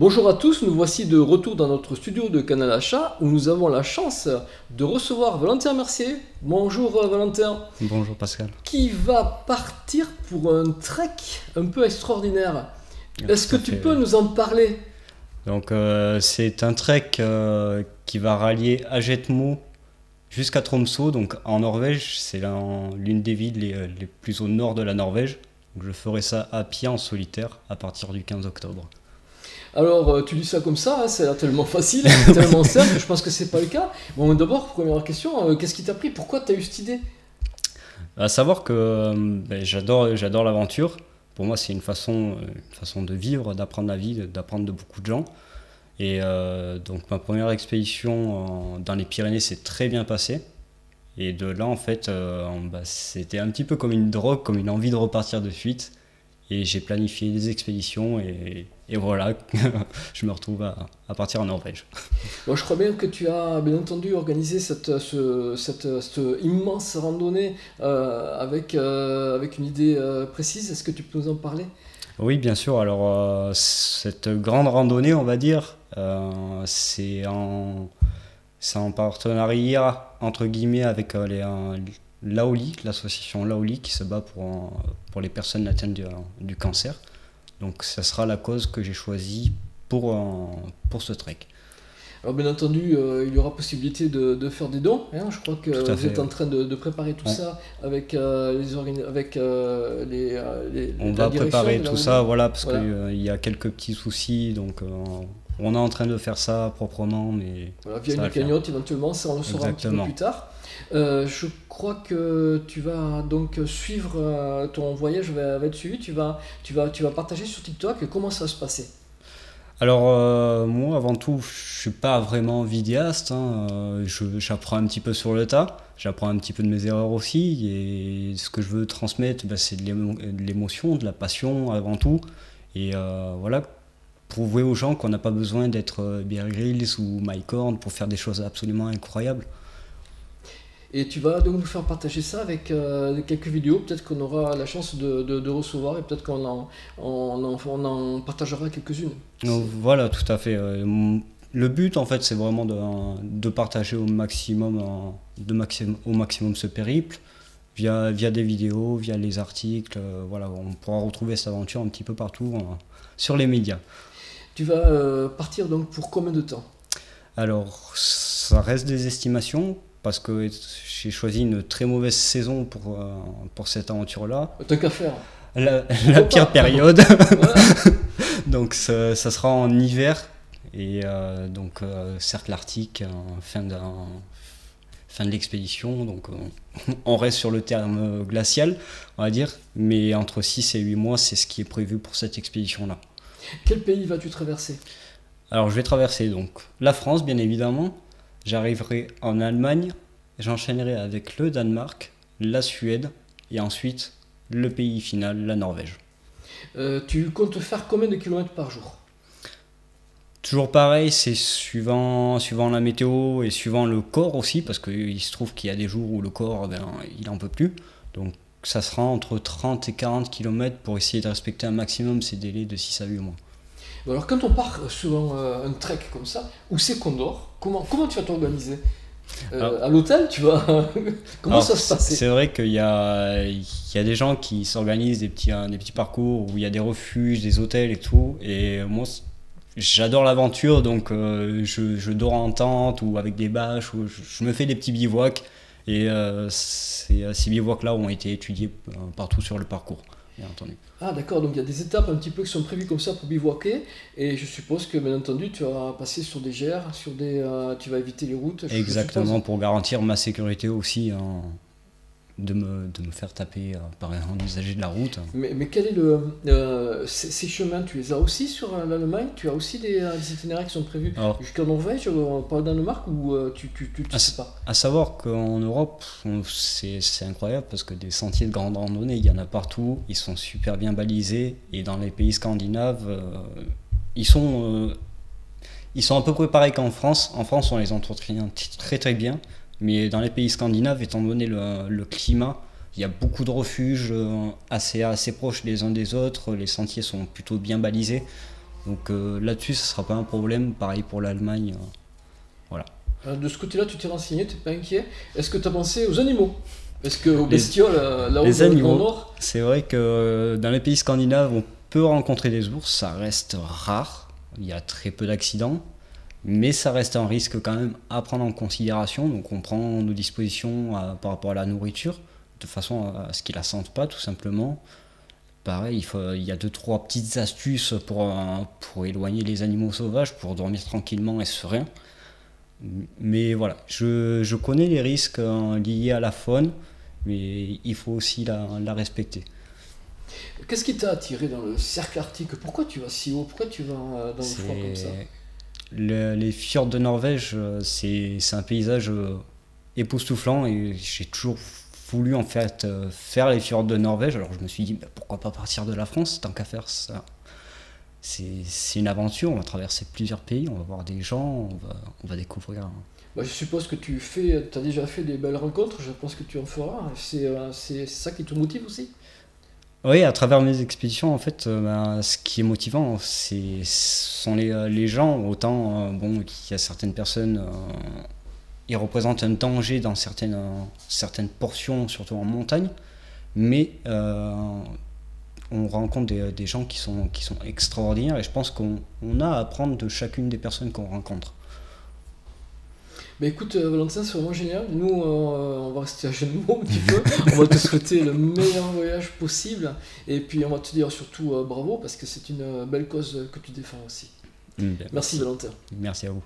Bonjour à tous, nous voici de retour dans notre studio de Canal Achat où nous avons la chance de recevoir Valentin Mercier. Bonjour Valentin. Bonjour Pascal. Qui va partir pour un trek un peu extraordinaire. Est-ce que tu peux nous en parler? Donc c'est un trek qui va rallier Ajetmo jusqu'à Tromsø, donc en Norvège. C'est l'une des villes les plus au nord de la Norvège. Donc, je ferai ça à pied en solitaire à partir du 15 octobre. Alors, tu dis ça comme ça, hein, ça a l'air tellement facile, tellement simple, je pense que c'est pas le cas. Bon, d'abord, première question, qu'est-ce qui t'a pris? Pourquoi tu as eu cette idée? À savoir que j'adore l'aventure. Pour moi, c'est une façon de vivre, d'apprendre la vie, d'apprendre de beaucoup de gens. Et donc, ma première expédition dans les Pyrénées s'est très bien passée. Et de là, en fait, c'était un petit peu comme une drogue, comme une envie de repartir de suite. Et j'ai planifié des expéditions et voilà, je me retrouve à partir en Norvège. Bon, je crois bien que tu as bien entendu organisé cette immense randonnée avec une idée précise. Est-ce que tu peux nous en parler? Oui, bien sûr. Alors, cette grande randonnée, on va dire, c'est en partenariat, entre guillemets, avec l'AOLI, l'association l'AOLI qui se bat pour les personnes atteintes du cancer. Donc ça sera la cause que j'ai choisie pour ce trek. Alors bien entendu, il y aura possibilité de faire des dons. Hein. Je crois que vous êtes en train de préparer tout ça avec on va préparer tout ça, voilà, parce qu'il y a quelques petits soucis, donc on est en train de faire ça proprement, mais voilà, via une cagnotte éventuellement, ça on le saura un petit peu plus tard. Je crois que tu vas donc suivre ton voyage va être suivi. Tu vas partager sur TikTok. Comment ça va se passer? Alors moi avant tout je suis pas vraiment vidéaste, hein. J'apprends un petit peu sur le tas, j'apprends un petit peu de mes erreurs aussi, et ce que je veux transmettre c'est de l'émotion, de la passion avant tout, et voilà, prouver aux gens qu'on n'a pas besoin d'être Bear Grylls ou Mike Horn pour faire des choses absolument incroyables. Et tu vas donc nous faire partager ça avec quelques vidéos, peut-être qu'on aura la chance de recevoir et peut-être qu'on en partagera quelques-unes. Voilà, tout à fait. Le but en fait c'est vraiment de partager au maximum ce périple via des vidéos, via les articles. Voilà, on pourra retrouver cette aventure un petit peu partout sur les médias. Tu vas partir donc pour combien de temps? Alors ça reste des estimations, parce que j'ai choisi une très mauvaise saison pour cette aventure-là. Tant qu'à faire. La pire période. Donc ça sera en hiver, et donc certes l'Arctique fin de l'expédition, donc on reste sur le terme glacial, on va dire, mais entre 6 et 8 mois, c'est ce qui est prévu pour cette expédition-là. Quel pays vas-tu traverser? Alors je vais traverser donc la France, bien évidemment. J'arriverai en Allemagne, j'enchaînerai avec le Danemark, la Suède et ensuite le pays final, la Norvège. Tu comptes faire combien de kilomètres par jour? Toujours pareil, c'est suivant la météo et suivant le corps aussi, parce qu'il se trouve qu'il y a des jours où le corps il n'en peut plus. Donc ça sera entre 30 et 40 km pour essayer de respecter un maximum ces délais de 6 à 8 mois. Alors quand on part sur un trek comme ça, où c'est qu'on dort? Comment tu vas t'organiser? À l'hôtel, tu vas comment ça se passe? C'est vrai qu'il y a des gens qui s'organisent des petits parcours où il y a des refuges, des hôtels et tout. Et moi, j'adore l'aventure, donc je dors en tente ou avec des bâches, ou je me fais des petits bivouacs. Et ces bivouacs-là ont été étudiés partout sur le parcours, bien entendu. Ah d'accord, donc il y a des étapes un petit peu qui sont prévues comme ça pour bivouaquer, et je suppose que bien entendu tu vas passer sur des GR, tu vas éviter les routes. Exactement, pour garantir ma sécurité aussi, hein, de me faire taper par un usager de la route. Mais quel est ces chemins, tu les as aussi sur l'Allemagne? Tu as aussi des itinéraires qui sont prévus jusqu'en Norvège, pas au Danemark, ou tu sais pas? À savoir qu'en Europe, c'est incroyable, parce que des sentiers de grande randonnée, il y en a partout, ils sont super bien balisés, et dans les pays scandinaves, ils sont à peu près pareils qu'en France. En France, on les entretient très très bien. Mais dans les pays scandinaves, étant donné le climat, il y a beaucoup de refuges assez proches les uns des autres. Les sentiers sont plutôt bien balisés. Donc là-dessus, ça ne sera pas un problème. Pareil pour l'Allemagne. Voilà. De ce côté-là, tu t'es renseigné, tu n'es pas inquiet. Est-ce que tu as pensé aux animaux? Est-ce qu'aux bestioles, là-haut les dans le Grand animaux, Nord? c'est vrai que dans les pays scandinaves, on peut rencontrer des ours. Ça reste rare. Il y a très peu d'accidents. Mais ça reste un risque quand même à prendre en considération. Donc on prend nos dispositions par rapport à la nourriture, de façon à ce qu'ils la sentent pas, tout simplement. Pareil, il y a 2-3 petites astuces pour éloigner les animaux sauvages, pour dormir tranquillement et serein. Mais voilà, je connais les risques liés à la faune, mais il faut aussi la respecter. Qu'est-ce qui t'a attiré dans le cercle arctique? Pourquoi tu vas si haut? Pourquoi tu vas dans le froid comme ça? Les fjords de Norvège, c'est un paysage époustouflant et j'ai toujours voulu en fait faire les fjords de Norvège. Alors je me suis dit pourquoi pas partir de la France tant qu'à faire ça. C'est une aventure, on va traverser plusieurs pays, on va voir des gens, on va découvrir. Bah, je suppose que tu as déjà fait des belles rencontres, je pense que tu en feras. C'est ça qui te motive aussi? Oui, à travers mes expéditions, en fait, ce qui est motivant, ce sont les gens. Autant, bon, il y a certaines personnes, ils représentent un danger dans certaines portions, surtout en montagne, mais on rencontre des gens qui sont extraordinaires et je pense qu'on a à apprendre de chacune des personnes qu'on rencontre. Bah écoute Valentin, c'est vraiment génial. Nous on va rester à Genève un petit peu. On va te souhaiter le meilleur voyage possible et puis on va te dire surtout bravo parce que c'est une belle cause que tu défends aussi. Merci Valentin. Merci à vous.